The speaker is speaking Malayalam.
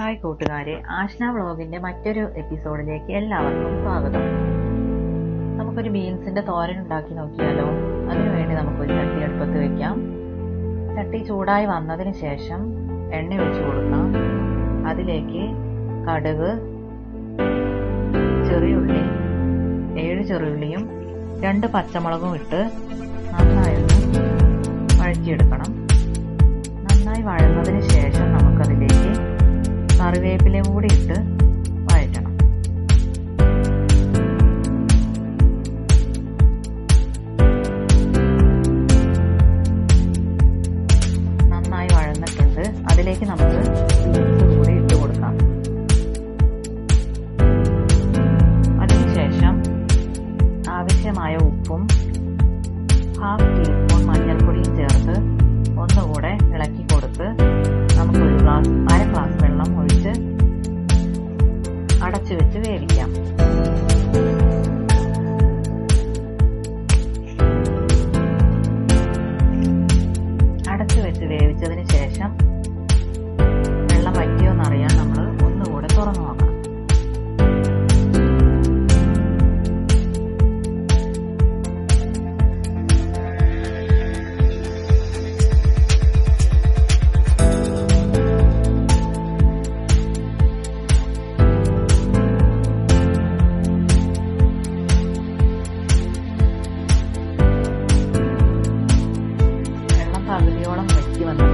ഹായ് കൂട്ടുകാരെ, ആഷ്ന വ്ളോഗിന്റെ മറ്റൊരു എപ്പിസോഡിലേക്ക് എല്ലാവർക്കും സ്വാഗതം. നമുക്കൊരു ബീൻസിന്റെ തോരൻ ഉണ്ടാക്കി നോക്കിയാലോ? അതിനുവേണ്ടി നമുക്കൊരു ചട്ടി അടുപ്പത്ത് വെക്കാം. ചട്ടി ചൂടായി വന്നതിന് ശേഷം എണ്ണ ഒഴിച്ചു കൊടുക്കാം. അതിലേക്ക് കടുക്, ചെറിയുള്ളി, 7 ചെറിയുള്ളിയും 2 പച്ചമുളകും ഇട്ട് നന്നായി വഴറ്റിയെടുക്കണം. നന്നായി വഴന്നതിന് ശേഷം നമുക്കതിലേക്ക് കറിവേപ്പില കൂടി ഇട്ട് വഴറ്റണം. നന്നായി വഴന്നിട്ടുണ്ട്. അതിലേക്ക് നമുക്ക് ബീൻസ് കൂടി ഇട്ട് കൊടുക്കാം. അതിനുശേഷം ആവശ്യമായ ഉപ്പും 1/2 ടീസ്പൂൺ മഞ്ഞൾപ്പൊടിയും ചേർത്ത് ഒന്നുകൂടെ ഇളക്കി കൊടുത്ത് നമുക്കൊരു അര ഗ്ലാസ് വെള്ളം ഒഴിച്ച് അടച്ചു വെച്ച് വേവിക്കാം. അടച്ചു വെച്ച് വേവിച്ചതിന് ശേഷം വെള്ളം വറ്റിയോന്നറിയാൻ നമ്മൾ ഒന്നുകൂടെ തുറന്നു നോക്കാം. പകുതിയോളം വറ്റി വന്നപ്പോൾ